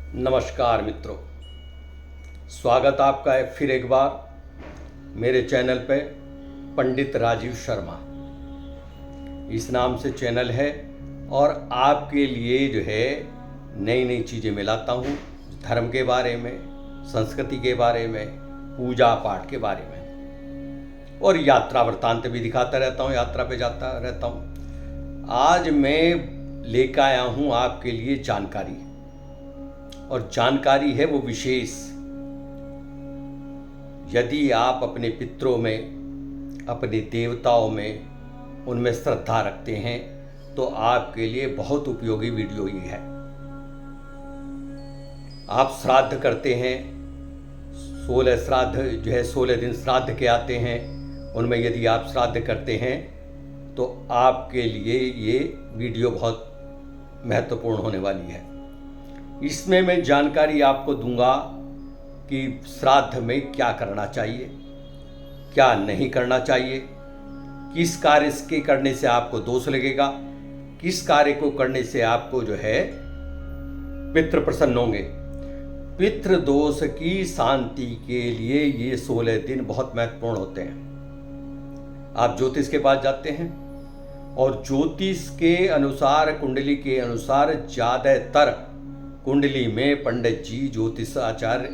नमस्कार मित्रों, स्वागत आपका है फिर एक बार मेरे चैनल पे पंडित राजीव शर्मा इस नाम से चैनल है। और आपके लिए जो है नई नई चीज़ें मैं लाता हूँ, धर्म के बारे में, संस्कृति के बारे में, पूजा पाठ के बारे में, और यात्रा वृत्तांत भी दिखाता रहता हूँ, यात्रा पे जाता रहता हूँ। आज मैं लेकर आया हूँ आपके लिए जानकारी, और जानकारी है वो विशेष। यदि आप अपने पितरों में, अपने देवताओं में, उनमें श्रद्धा रखते हैं तो आपके लिए बहुत उपयोगी वीडियो ही है। आप श्राद्ध करते हैं, 16 श्राद्ध जो है 16 दिन श्राद्ध के आते हैं, उनमें यदि आप श्राद्ध करते हैं तो आपके लिए ये वीडियो बहुत महत्वपूर्ण होने वाली है। इसमें मैं जानकारी आपको दूंगा कि श्राद्ध में क्या करना चाहिए, क्या नहीं करना चाहिए, किस कार्य के करने से आपको दोष लगेगा, किस कार्य को करने से आपको जो है पितृ प्रसन्न होंगे। पितृ दोष की शांति के लिए ये 16 दिन बहुत महत्वपूर्ण होते हैं। आप ज्योतिष के पास जाते हैं और ज्योतिष के अनुसार, कुंडली के अनुसार ज्यादातर कुंडली में पंडित जी, ज्योतिष आचार्य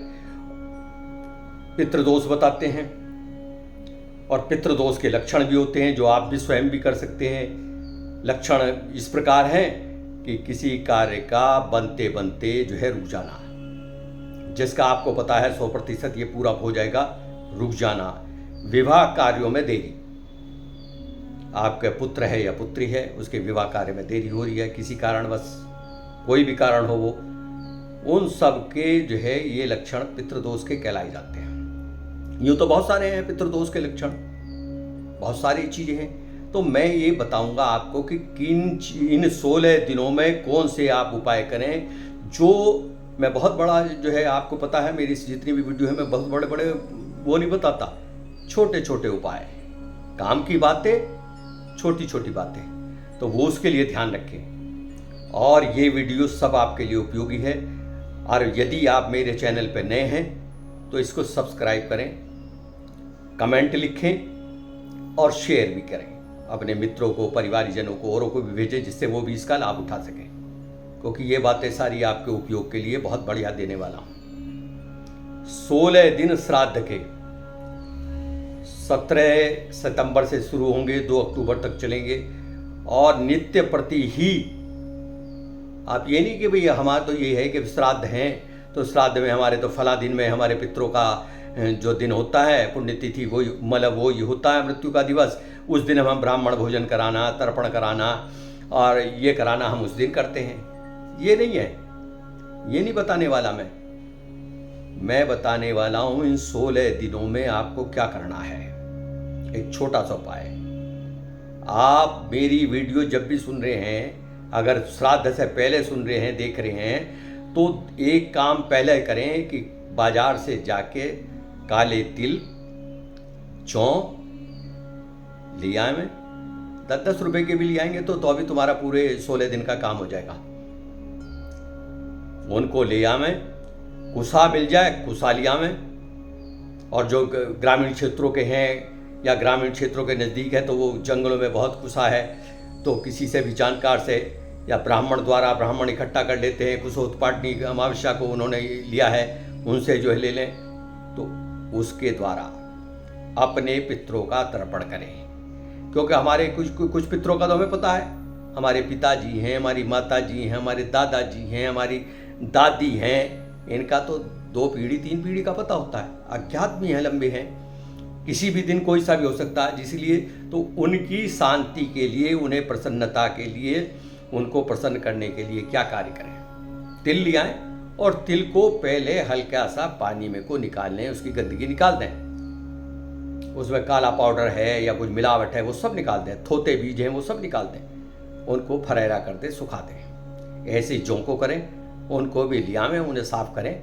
पितृदोष बताते हैं, और पितृदोष के लक्षण भी होते हैं जो आप भी स्वयं भी कर सकते हैं। लक्षण इस प्रकार हैं कि किसी कार्य का बनते बनते जो है रुक जाना, जिसका आपको पता है 100% ये पूरा हो जाएगा, रुक जाना। विवाह कार्यों में देरी, आपका पुत्र है या पुत्री है, उसके विवाह कार्य में देरी हो रही है किसी कारणवश, कोई भी कारण हो वो, उन सब के जो है ये लक्षण पितृदोष के कहलाए जाते हैं। यूँ तो बहुत सारे हैं पितृदोष के लक्षण, बहुत सारी चीज़ें हैं। तो मैं ये बताऊंगा आपको कि इन 16 दिनों में कौन से आप उपाय करें। जो मैं बहुत बड़ा जो है, आपको पता है मेरी जितनी भी वीडियो है मैं बहुत बड़े बड़े वो नहीं बताता, छोटे छोटे उपाय, काम की बातें, छोटी छोटी बातें, तो वो उसके लिए ध्यान रखें। और ये वीडियो सब आपके लिए उपयोगी है। और यदि आप मेरे चैनल पर नए हैं तो इसको सब्सक्राइब करें, कमेंट लिखें और शेयर भी करें अपने मित्रों को, परिवारजनों को, औरों को भी भेजें, जिससे वो भी इसका लाभ उठा सकें, क्योंकि ये बातें सारी आपके उपयोग के लिए बहुत बढ़िया देने वाला हूँ। 16 दिन श्राद्ध के 17 सितंबर से शुरू होंगे, 2 अक्टूबर तक चलेंगे, और नित्य प्रति ही आप ये नहीं कि भैया हमारा तो ये है कि श्राद्ध हैं तो श्राद्ध में हमारे तो फला दिन में हमारे पितरों का जो दिन होता है, पुण्यतिथि, वो मतलब वो ये होता है मृत्यु का दिवस, उस दिन हम ब्राह्मण भोजन कराना, तर्पण कराना और ये कराना हम उस दिन करते हैं। ये नहीं है, ये नहीं बताने वाला मैं बताने वाला हूँ इन 16 दिनों में आपको क्या करना है। एक छोटा सा उपाय, आप मेरी वीडियो जब भी सुन रहे हैं, अगर श्राद्ध से पहले सुन रहे हैं, देख रहे हैं, तो एक काम पहले करें कि बाजार से जाके काले तिल, जौ ले आए। में 10-10 रुपए के भी ले आएंगे तो अभी तुम्हारा पूरे 16 दिन का काम हो जाएगा। उनको ले आवें, कुसा मिल जाए कुसा ले आवें, और जो ग्रामीण क्षेत्रों के हैं या ग्रामीण क्षेत्रों के नज़दीक है तो वो जंगलों में बहुत कुसा है, तो किसी से भी जानकार से या ब्राह्मण द्वारा, ब्राह्मण इकट्ठा कर लेते हैं, कुशोत्पाटनी अमावस्या को उन्होंने लिया है, उनसे जो है ले लें, तो उसके द्वारा अपने पितरों का तर्पण करें। क्योंकि हमारे कुछ पितरों का तो हमें पता है, हमारे पिताजी हैं, हमारी माताजी हैं, हमारे दादाजी हैं, हमारी दादी हैं, इनका तो 2 पीढ़ी 3 पीढ़ी का पता होता है, अज्ञात भी हैं, लंबे हैं, किसी भी दिन कोई सा भी हो सकता है। इसलिए तो उनकी शांति के लिए, उन्हें प्रसन्नता के लिए, उनको प्रसन्न करने के लिए क्या कार्य करें। तिल ले आएं और तिल को पहले हल्का सा पानी में को निकाल लें, उसकी गंदगी निकाल दें, उसमें काला पाउडर है या कुछ मिलावट है वो सब निकाल दें, थोते बीज हैं वो सब निकाल दें, उनको फरेरा कर दें, सुखा दें। ऐसे जौ को करें, उनको भी ले आएं, उन्हें साफ करें,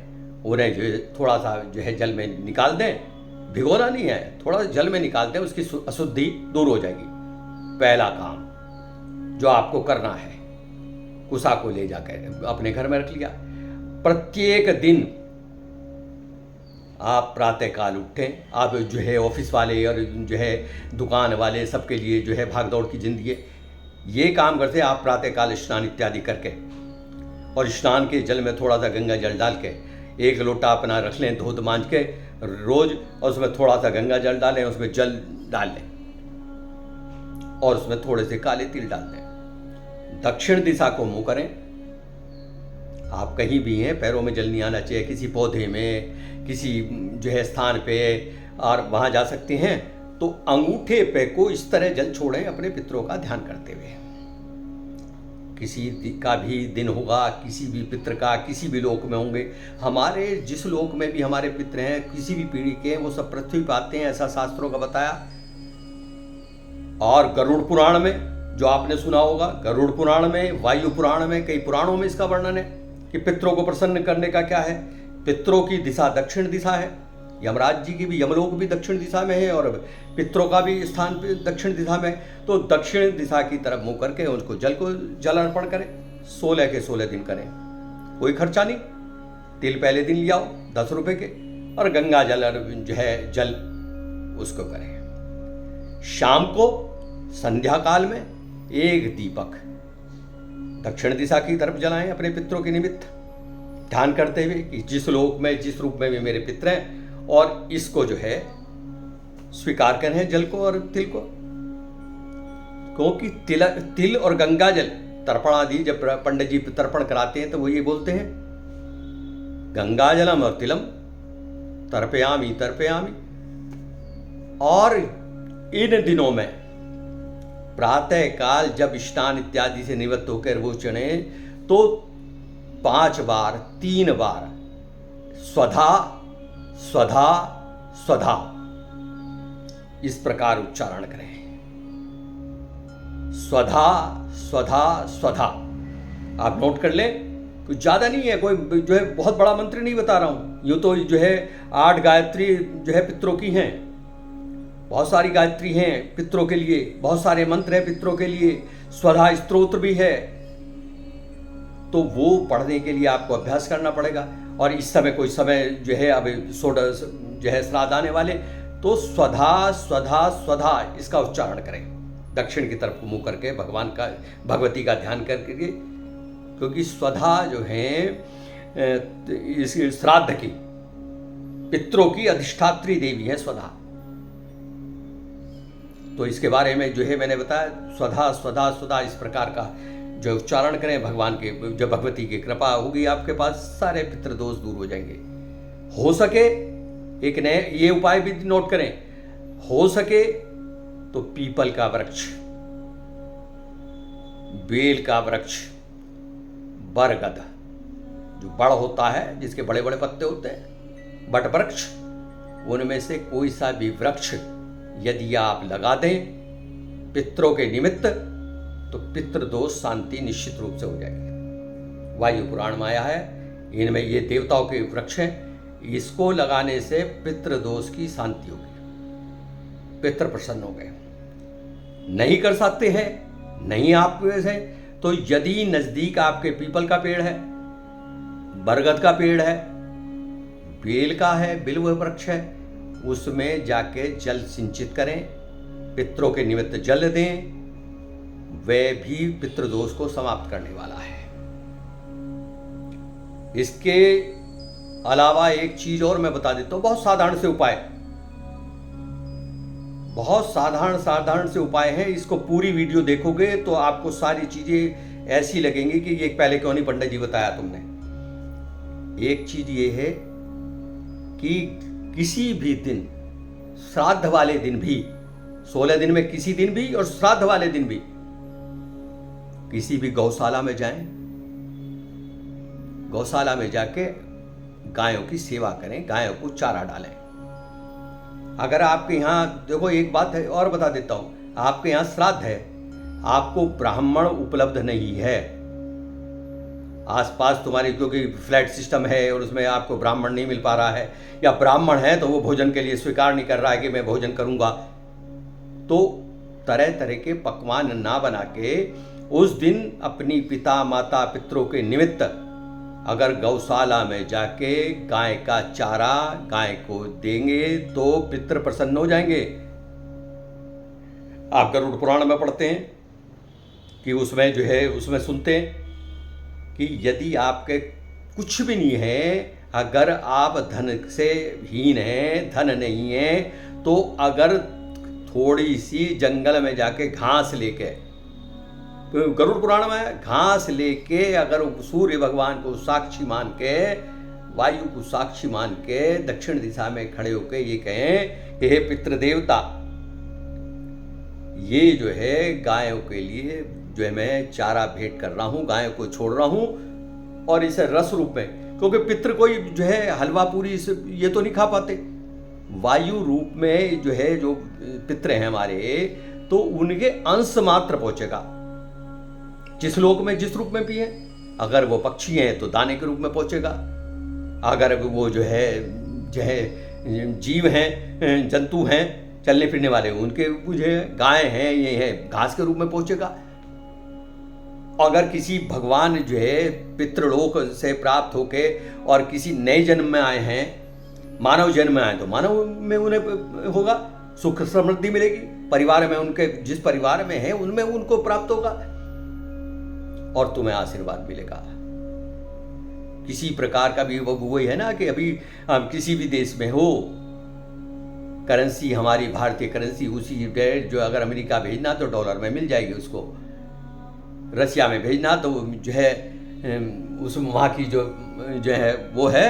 उन्हें जो थोड़ा सा जो है जल में निकाल दें, भिगोना नहीं है, थोड़ा जल में निकाल दें, उसकी अशुद्धि दूर हो जाएगी। पहला काम जो आपको करना है, कुसा को ले जाकर अपने घर में रख लिया। प्रत्येक दिन आप प्रातःकाल उठें। आप जो है ऑफिस वाले और जो है दुकान वाले सबके लिए जो है भाग दौड़ की ज़िंदगी है, ये काम करते आप प्रातःकाल स्नान इत्यादि करके, और स्नान के जल में थोड़ा सा गंगा जल डाल के एक लोटा अपना रख लें धो मांझ के रोज, और उसमें थोड़ा सा गंगा जल डालें, उसमें जल डाल लें और उसमें थोड़े से काले तिल डाल दें। दक्षिण दिशा को मुंह करें। आप कहीं भी हैं, पैरों में जल नहीं आना चाहिए, किसी पौधे में, किसी जो है स्थान पे, और वहाँ जा सकते हैं तो अंगूठे पे को इस तरह जल छोड़ें अपने पितरों का ध्यान करते हुए। किसी का भी दिन होगा, किसी भी पितर का, किसी भी लोक में होंगे, हमारे जिस लोक में भी हमारे पितर हैं, किसी भी पीढ़ी के हैं, वो सब पृथ्वी पर आते हैं, ऐसा शास्त्रों का बताया। और गरुड़ पुराण में जो आपने सुना होगा, गरुड़ पुराण में, वायु पुराण में, कई पुराणों में इसका वर्णन है कि पितरों को प्रसन्न करने का क्या है। पितरों की दिशा दक्षिण दिशा है, यमराज जी की भी यमलोक भी दक्षिण दिशा में है और पितरों का भी स्थान दक्षिण दिशा में। तो दक्षिण दिशा की तरफ मुंह करके उसको जल अर्पण करें। 16 के 16 दिन करें, कोई खर्चा नहीं। तिल पहले दिन ले आओ 10 रुपए के, और गंगा जल जो है जल उसको करें। शाम को संध्या काल में एक दीपक दक्षिण दिशा की तरफ जलाएं अपने पितरों के निमित्त, ध्यान करते हुए कि जिस लोक में, जिस रूप में भी मेरे पितर हैं, और इसको जो है स्वीकार करें जल को और तिल को। क्योंकि तिल और गंगा जल तर्पण आदि जब पंडित जी तर्पण कराते हैं तो वो ये बोलते हैं, गंगा जलम और तिलम तर्पयामी तर्पयामी। और इन दिनों में प्रातः काल जब स्नान इत्यादि से निवृत्त होकर वो चढ़े तो 5 बार 3 बार स्वधा स्वधा स्वधा इस प्रकार उच्चारण करें। स्वधा स्वधा स्वधा, आप नोट कर लें, कुछ ज्यादा नहीं है, कोई जो है बहुत बड़ा मंत्र नहीं बता रहा हूं। यूं तो जो है 8 गायत्री जो है पितरों की हैं, बहुत सारी गायत्री हैं पितरों के लिए, बहुत सारे मंत्र हैं पितरों के लिए, स्वधा स्तोत्र भी है, तो वो पढ़ने के लिए आपको अभ्यास करना पड़ेगा। और इस समय कोई समय जो है अब षोडश जो है श्राद्ध आने वाले, तो स्वधा स्वधा स्वधा इसका उच्चारण करें दक्षिण की तरफ मुंह करके, भगवान का भगवती का ध्यान करके, क्योंकि स्वधा जो है इस श्राद्ध की पितरों की अधिष्ठात्री देवी है स्वधा। तो इसके बारे में जो है मैंने बताया, स्वधा स्वधा स्वधा इस प्रकार का जो उच्चारण करें, भगवान के जब भगवती की कृपा होगी आपके पास, सारे पितृ दोष दूर हो जाएंगे। हो सके एक नए ये उपाय भी नोट करें, हो सके तो पीपल का वृक्ष, बेल का वृक्ष, बरगद जो बड़ होता है, जिसके बड़े बड़े पत्ते होते हैं, बट वृक्ष, उनमें से कोई सा भी वृक्ष यदि आप लगा दें पितरों के निमित्त, तो पितृ दोष शांति निश्चित रूप से हो जाएगी। वायु पुराण में आया है, इनमें ये देवताओं के वृक्ष हैं, इसको लगाने से पितृ दोष की शांति होगी, पितृ प्रसन्न हो गए। नहीं कर सकते हैं, नहीं आप वैसे, तो यदि नजदीक आपके पीपल का पेड़ है, बरगद का पेड़ है, बेल का है, बिल्व वृक्ष है, उसमें जाके जल सिंचित करें, पितरों के निमित्त जल दें, वह भी पितृदोष को समाप्त करने वाला है। इसके अलावा एक चीज और मैं बता देता हूं, बहुत साधारण से उपाय, बहुत साधारण से उपाय है। इसको पूरी वीडियो देखोगे तो आपको सारी चीजें ऐसी लगेंगी कि ये पहले क्यों नहीं पंडित जी बताया तुमने। एक चीज ये है कि किसी भी दिन, श्राद्ध वाले दिन भी, 16 दिन में किसी दिन भी और श्राद्ध वाले दिन भी, किसी भी गौशाला में जाएं, गौशाला में जाके गायों की सेवा करें, गायों को चारा डालें। अगर आपके यहाँ, देखो एक बात है और बता देता हूं, आपके यहाँ श्राद्ध है, आपको ब्राह्मण उपलब्ध नहीं है आसपास तुम्हारे, क्योंकि फ्लैट सिस्टम है और उसमें आपको ब्राह्मण नहीं मिल पा रहा है, या ब्राह्मण है तो वो भोजन के लिए स्वीकार नहीं कर रहा है कि मैं भोजन करूंगा, तो तरह तरह के पकवान ना बना के उस दिन अपनी पिता माता पितरों के निमित्त अगर गौशाला में जाके गाय का चारा गाय को देंगे तो पितृ प्रसन्न हो जाएंगे। आप गरुड़ पुराण में पढ़ते हैं कि उसमें जो है उसमें सुनते हैं कि यदि आपके कुछ भी नहीं है, अगर आप धन से हीन हैं, धन नहीं है, तो अगर थोड़ी सी जंगल में जाके घास लेके, गरुड़ पुराण में घास लेके अगर सूर्य भगवान को साक्षी मान के, वायु को साक्षी मान के दक्षिण दिशा में खड़े होकर ये कहें कि हे पितृ देवता, ये जो है गायों के लिए जो है मैं चारा भेंट कर रहा हूँ, गायों को छोड़ रहा हूँ, और इसे रस रूप में, क्योंकि पितृ कोई जो है हलवा पूरी ये तो नहीं खा पाते, वायु रूप में जो है जो पितृ हैं हमारे, तो उनके अंश मात्र पहुंचेगा जिस लोक में जिस रूप में भी है। अगर वो पक्षी हैं तो दाने के रूप में पहुंचेगा, अगर वो जो है जीव हैं, जंतु हैं, चलने फिरने वाले, उनके मुझे गाय हैं, ये है घास के रूप में पहुंचेगा। अगर किसी भगवान जो है पितृलोक से प्राप्त होके और किसी नए जन्म में आए हैं, मानव जन्म में आए, तो मानव में उन्हें होगा सुख समृद्धि मिलेगी, परिवार में उनके जिस परिवार में है उनमें उनको प्राप्त होगा और तुम्हें आशीर्वाद मिलेगा। किसी प्रकार का भी वही है ना कि अभी हम किसी भी देश में हो, करेंसी हमारी भारतीय करेंसी उसी जो अगर अमेरिका भेजना तो डॉलर में मिल जाएगी, उसको रसिया में भेजना तो जो है उस वहाँ की जो है वो है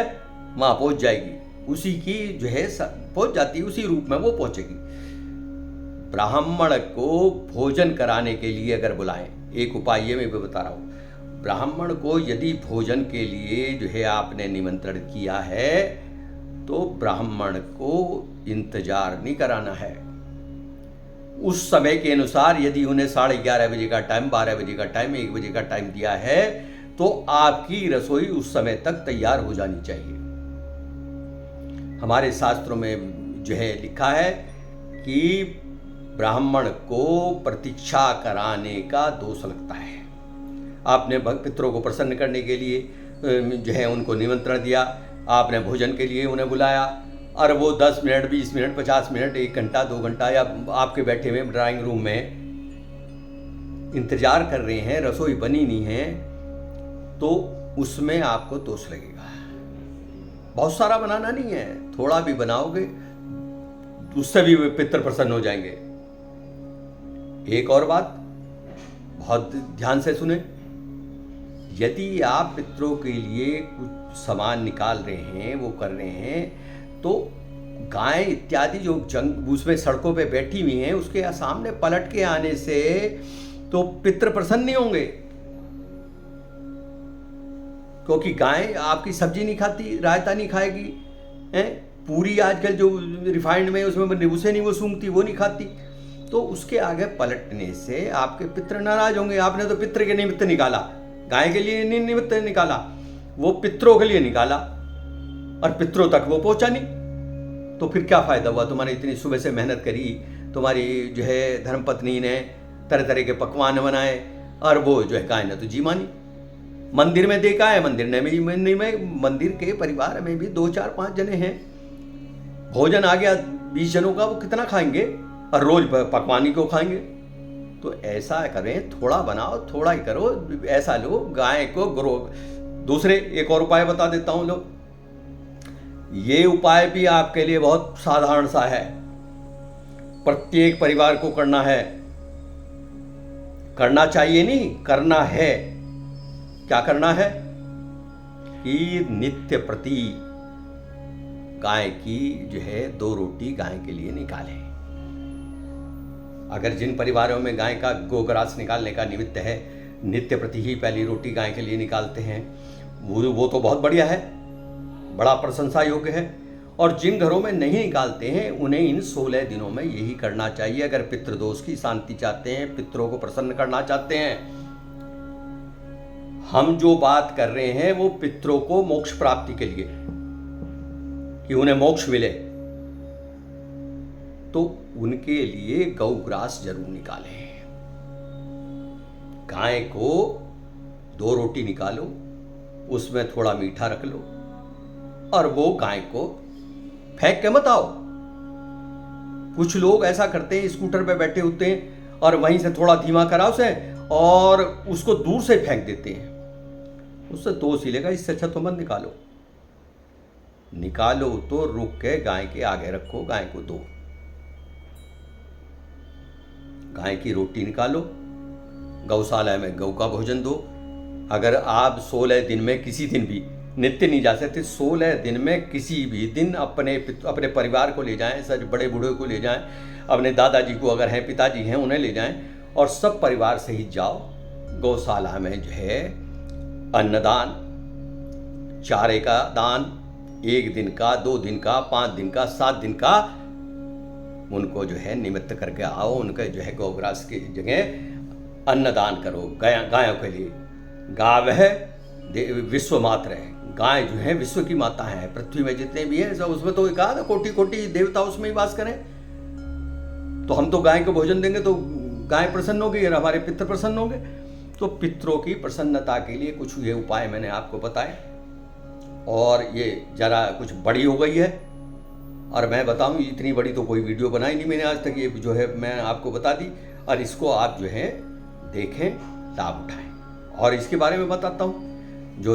वहाँ पहुँच जाएगी, उसी की जो है पहुँच जाती है, उसी रूप में वो पहुँचेगी। ब्राह्मण को भोजन कराने के लिए अगर बुलाएं, एक उपाय ये मैं भी बता रहा हूँ, ब्राह्मण को यदि भोजन के लिए जो है आपने निमंत्रण किया है तो ब्राह्मण को इंतजार नहीं कराना है। उस समय के अनुसार यदि उन्हें 11:30 बजे का टाइम, 12 बजे का टाइम, 1 बजे का टाइम दिया है तो आपकी रसोई उस समय तक तैयार हो जानी चाहिए। हमारे शास्त्रों में जो है लिखा है कि ब्राह्मण को प्रतीक्षा कराने का दोष लगता है। आपने पितरों को प्रसन्न करने के लिए जो है उनको निमंत्रण दिया, आपने भोजन के लिए उन्हें बुलाया, और वो 10 मिनट, 20 मिनट, 50 मिनट, 1 घंटा, 2 घंटा या आपके बैठे हुए ड्राइंग रूम में इंतजार कर रहे हैं, रसोई बनी नहीं है, तो उसमें आपको दोष लगेगा। बहुत सारा बनाना नहीं है, थोड़ा भी बनाओगे उससे भी पितर प्रसन्न हो जाएंगे। एक और बात बहुत ध्यान से सुने, यदि आप पितरों के लिए कुछ सामान निकाल रहे हैं, वो कर रहे हैं, तो गाय इत्यादि जो उसमें सड़कों पे बैठी हुई हैं उसके सामने पलट के आने से तो पितृ प्रसन्न नहीं होंगे, क्योंकि गाय आपकी सब्जी नहीं खाती, रायता नहीं खाएगी, पूरी आजकल जो रिफाइंड में उसमें उसे नहीं वो सूंघती, वो नहीं खाती, तो उसके आगे पलटने से आपके पितृ नाराज होंगे। आपने तो पितृ के निमित्त निकाला, गाय के लिए नहीं निमित्त निकाला, वो पितरों के लिए निकाला और पितरों तक वो पहुंचा नहीं, तो फिर क्या फायदा हुआ? तुम्हारी इतनी सुबह से मेहनत करी, तुम्हारी जो है धर्मपत्नी ने तरह तरह के पकवान बनाए और वो जो है गाय ने तो जी मानी। मंदिर में देखा है, मंदिर के परिवार में भी 2, 4, 5 जने हैं, भोजन आ गया 20 जनों का, वो कितना खाएंगे और रोज पकवान ही को खाएंगे? तो ऐसा करें, थोड़ा बनाओ, थोड़ा ही करो, ऐसा लो, गाय को ग्रो। दूसरे एक और उपाय बता देता हूं लोग, ये उपाय भी आपके लिए बहुत साधारण सा है, प्रत्येक परिवार को करना है, करना चाहिए नहीं, करना है। क्या करना है कि नित्य प्रति गाय की जो है 2 रोटी गाय के लिए निकालें। अगर जिन परिवारों में गाय का गोग्रास निकालने का निमित्त है, नित्य प्रति ही पहली रोटी गाय के लिए निकालते हैं, वो तो बहुत बढ़िया है, बड़ा प्रशंसा योग्य है। और जिन घरों में नहीं निकालते हैं उन्हें इन 16 दिनों में यही करना चाहिए, अगर पितृदोष की शांति चाहते हैं, पितरों को प्रसन्न करना चाहते हैं। हम जो बात कर रहे हैं वो पितरों को मोक्ष प्राप्ति के लिए, कि उन्हें मोक्ष मिले, तो उनके लिए गौग्रास जरूर निकालें। गाय को 2 रोटी निकालो, उसमें थोड़ा मीठा रख लो और वो गाय को फेंक के मत आओ। कुछ लोग ऐसा करते हैं, स्कूटर पे बैठे होते हैं और वहीं से थोड़ा धीमा करा उसे और उसको दूर से फेंक देते हैं। उससे दोष ही लेगा। इससे अच्छा तो मत निकालो। निकालो तो रुक के गाय के आगे रखो, गाय को दो। गाय की रोटी निकालो, गौशाला में गौ का भोजन दो। अगर आप 16 दिन में किसी दिन भी, नित्य नहीं जा सकते, 16 दिन में किसी भी दिन अपने परिवार को ले जाएं, सच बड़े बूढ़े को ले जाएं, अपने दादाजी को अगर हैं, पिताजी हैं, उन्हें ले जाएं और सब परिवार सहित जाओ गौशाला में जो है अन्नदान, चारे का दान, 1 दिन का, 2 दिन का, 5 दिन का, 7 दिन का उनको जो है निमित्त करके आओ। उनके जो है गौग्रास की जगह अन्नदान करो गायों के लिए। गाय है विश्व मात्र है। गाय जो है विश्व की माता है। पृथ्वी में जितने भी हैं सब, उसमें तो कहा ना कोटि कोटि देवता उसमें ही वास करें। तो हम तो गाय को भोजन देंगे तो गाय प्रसन्न होगी और हमारे पितृ प्रसन्न होंगे। तो पितरों की प्रसन्नता के लिए कुछ ये उपाय मैंने आपको बताए और ये जरा कुछ बड़ी हो गई है। और मैं बताऊं, इतनी बड़ी तो कोई वीडियो बनाई नहीं मैंने आज तक। ये जो है मैं आपको बता दी और इसको आप जो है देखें, लाभ उठाएं। और इसके बारे में बताता हूँ, जो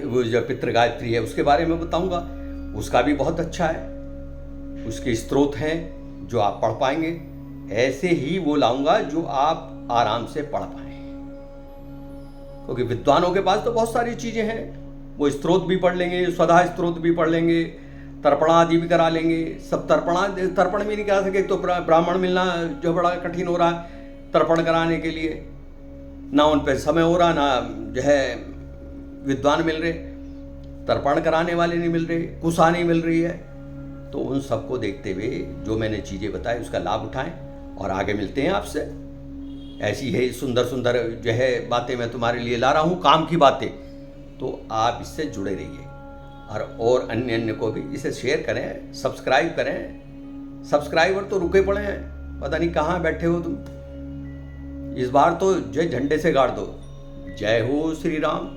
वो जो पितृ गायत्री है उसके बारे में बताऊंगा। उसका भी बहुत अच्छा है, उसके स्त्रोत हैं जो आप पढ़ पाएंगे। ऐसे ही वो लाऊंगा जो आप आराम से पढ़ पाएं, क्योंकि विद्वानों के पास तो बहुत सारी चीजें हैं। वो स्त्रोत भी पढ़ लेंगे, स्वधा स्त्रोत भी पढ़ लेंगे, तर्पणा आदि भी करा लेंगे। सब तर्पण भी नहीं करा सके तो ब्राह्मण मिलना जो बड़ा कठिन हो रहा है तर्पण कराने के लिए। ना उन पर समय हो रहा, ना जो है विद्वान मिल रहे, तर्पण कराने वाले नहीं मिल रहे, कुशा नहीं मिल रही है। तो उन सबको देखते हुए जो मैंने चीज़ें बताई उसका लाभ उठाएं और आगे मिलते हैं आपसे। ऐसी है सुंदर सुंदर जो है बातें मैं तुम्हारे लिए ला रहा हूँ, काम की बातें। तो आप इससे जुड़े रहिए और अन्य को भी इसे शेयर करें, सब्सक्राइब करें। सब्सक्राइबर तो रुके पड़े हैं, पता नहीं कहाँ बैठे हो तुम। इस बार तो जय झंडे से गाड़ दो। जय हो श्री राम।